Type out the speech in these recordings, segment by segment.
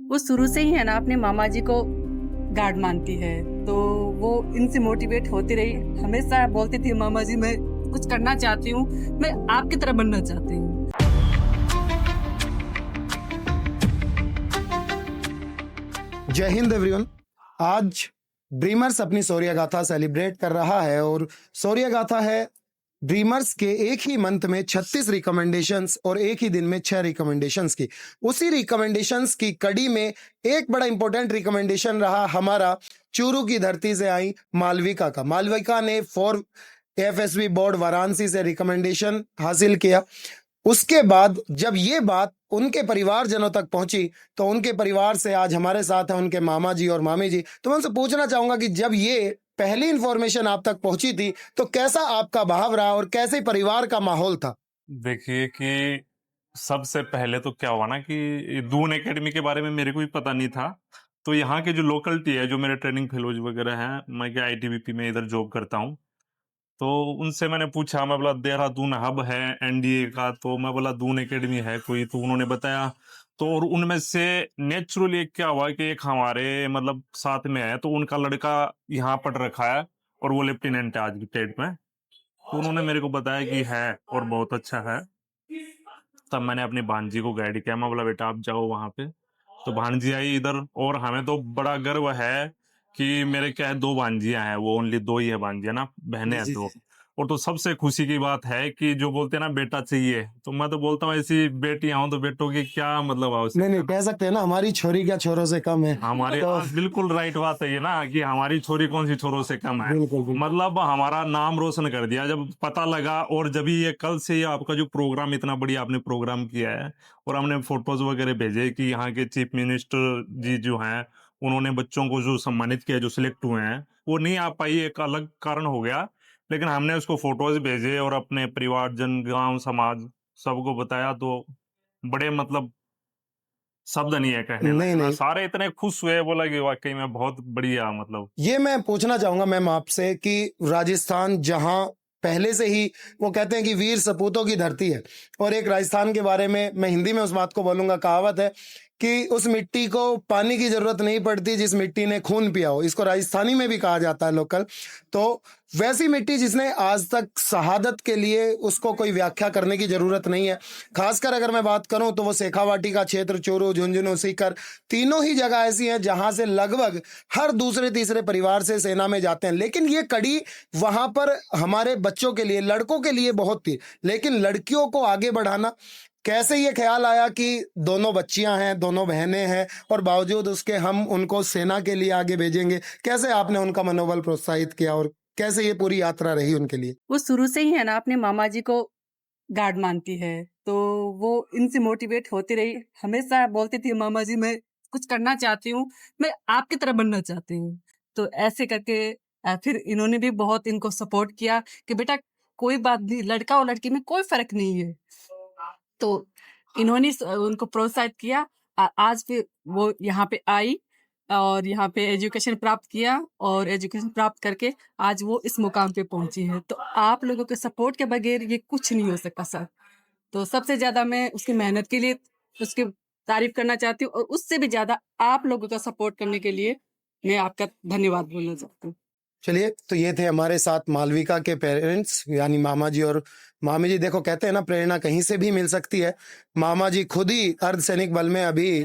वो शुरू से ही है ना अपने मामा जी को गार्ड मानती है, तो वो इनसे मोटिवेट होती रही। हमेशा बोलती थी मामा जी मैं कुछ करना चाहती हूँ, मैं आपकी तरह बनना चाहती हूँ। जय हिंद एवरीवन। आज ड्रीमर्स अपनी शौर्य गाथा सेलिब्रेट कर रहा है और शौर्य गाथा है ड्रीमर्स के एक ही मंथ में 36 रिकमेंडेशंस और एक ही दिन में 6 रिकमेंडेशंस की। उसी रिकमेंडेशंस की कड़ी में एक बड़ा इंपॉर्टेंट रिकमेंडेशन रहा हमारा चूरू की धरती से आई मालविका का। मालविका ने फॉर एफएसबी बोर्ड वाराणसी से रिकमेंडेशन हासिल किया। उसके बाद जब ये बात उनके परिवारजनों तक पहुंची तो उनके परिवार से आज हमारे साथ हैं उनके मामा जी और मामी जी। तो मैं उनसे पूछना चाहूंगा कि जब ये पहली इंफॉर्मेशन आप तक पहुंची थी तो कैसा आपका भाव रहा और कैसे परिवार का माहौल था? देखिए कि सबसे पहले तो क्या हुआ ना कि दून एकेडमी के बारे में मेरे को भी पता नहीं था। तो यहाँ के जो लोकलिटी है, जो मेरे ट्रेनिंग फेलोज वगैरह हैं, मैं क्या आईटीबीपी में इधर जॉब करता हूँ, तो उनसे मैंने पूछा। मैं बोला देहरादून हब है एनडीए का, तो मैं बोला दून एकेडमी है कोई, तो उन्होंने बताया। तो और उनमें से नेचुरली क्या हुआ कि एक हमारे मतलब साथ में है, तो उनका लड़का यहाँ पढ़ रखा है और वो लेफ्टिनेंट है आज की डेट में। तो उन्होंने मेरे को बताया कि है और बहुत अच्छा है। तब मैंने अपनी भांजी को गाइड किया, मैं बोला बेटा आप जाओ वहां पे। तो भांजी आई इधर, और हमें तो बड़ा गर्व है कि मेरे क्या है, 2 भांजियां हैं, वो ओनली 2 ही है भांजियां ना, बहनें जी हैं जी 2। जी। और तो सबसे खुशी की बात है कि जो बोलते हैं ना बेटा चाहिए, तो मैं तो बोलता हूँ ऐसी बेटियां हो तो बेटों की क्या मतलब नहीं नहीं, आवश्यकता। कह सकते हैं ना हमारी छोरी क्या छोरों से कम है। हमारे तो बिल्कुल राइट बात है ये ना, कि हमारी छोरी कौन सी छोरों से कम है। बिल्कुल बिल्कुल। मतलब हमारा नाम रोशन कर दिया जब पता लगा। और जब ये कल से ये आपका जो प्रोग्राम, इतना बढ़िया आपने प्रोग्राम किया है, और हमने फोटोज वगैरह भेजे कि यहाँ के चीफ मिनिस्टर जी जो हैं, उन्होंने बच्चों को जो सम्मानित किया, जो सिलेक्ट हुए हैं, वो नहीं आ पाई, एक अलग कारण हो गया। लेकिन हमने उसको फोटोज भेजे और अपने परिवारजन, गांव समाज, सबको बताया। तो बड़े मतलब शब्द नहीं है कहने नहीं लायक ना, नहीं, सारे इतने खुश हुए, बोला कि वाकई में बहुत बढ़िया मतलब। ये मैं पूछना चाहूंगा मैम आपसे कि राजस्थान जहां पहले से ही वो कहते हैं कि वीर सपूतों की धरती है, और एक राजस्थान के बारे में मैं हिंदी में उस बात को बोलूंगा, कहावत है कि उस मिट्टी को पानी की जरूरत नहीं पड़ती जिस मिट्टी ने खून पिया हो। इसको राजस्थानी में भी कहा जाता है लोकल। तो वैसी मिट्टी जिसने आज तक शहादत के लिए, उसको कोई व्याख्या करने की जरूरत नहीं है। खासकर अगर मैं बात करूं तो वो शेखावाटी का क्षेत्र, चूरू, झुंझुनू, सीकर, तीनों ही जगह ऐसी हैं जहां से लगभग हर दूसरे तीसरे परिवार से सेना में जाते हैं। लेकिन ये कड़ी वहां पर हमारे बच्चों के लिए, लड़कों के लिए बहुत थी, लेकिन लड़कियों को आगे बढ़ाना, कैसे ये ख्याल आया कि दोनों बच्चियां हैं, दोनों बहनें हैं, और बावजूद उसके हम उनको सेना के लिए आगे भेजेंगे? कैसे आपने उनका मनोबल प्रोत्साहित किया और कैसे ये पूरी यात्रा रही उनके लिए? वो शुरू से ही है ना अपने मामा जी को गार्ड मानती है, तो वो इनसे मोटिवेट होती रही। हमेशा बोलती थी मामा जी मैं कुछ करना चाहती हूँ, मैं आपकी तरह बनना चाहती हूँ। तो ऐसे करके फिर इन्होंने भी बहुत इनको सपोर्ट किया कि बेटा कोई बात नहीं, लड़का और लड़की में कोई फर्क नहीं है। तो इन्होंने उनको प्रोत्साहित किया। आज फिर वो यहाँ पे आई और यहाँ पे एजुकेशन प्राप्त किया, और एजुकेशन प्राप्त करके आज वो इस मुकाम पे पहुंची है। तो आप लोगों के सपोर्ट के बगैर ये कुछ नहीं हो सकता सर। तो सबसे ज्यादा मैं उसकी मेहनत के लिए उसकी तारीफ करना चाहती हूँ, और उससे भी ज्यादा आप लोगों का सपोर्ट करने के लिए मैं आपका धन्यवाद बोलना चाहती हूँ। चलिए, तो ये थे हमारे साथ मालविका के पेरेंट्स यानी मामा जी और मामी जी। देखो, कहते हैं ना प्रेरणा कहीं से भी मिल सकती है। मामा जी खुद ही अर्धसैनिक बल में अभी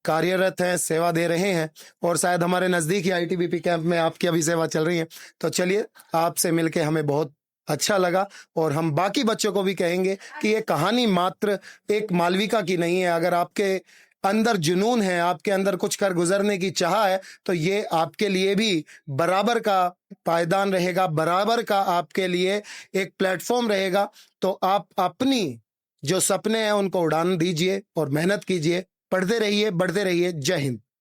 कार्यरत हैं, सेवा दे रहे हैं, और शायद हमारे नजदीक ही आईटीबीपी कैंप में आपकी अभी सेवा चल रही है। तो चलिए, आपसे मिलके हमें बहुत अच्छा लगा, और हम बाकी बच्चों को भी कहेंगे कि ये कहानी मात्र एक मालविका की नहीं है। अगर आपके अंदर जुनून है, आपके अंदर कुछ कर गुजरने की चाह है, तो ये आपके लिए भी बराबर का पायदान रहेगा, बराबर का आपके लिए एक प्लेटफॉर्म रहेगा। तो आप अपनी जो सपने हैं उनको उड़ान दीजिए और मेहनत कीजिए, पढ़ते रहिए, बढ़ते रहिए। जय हिंद।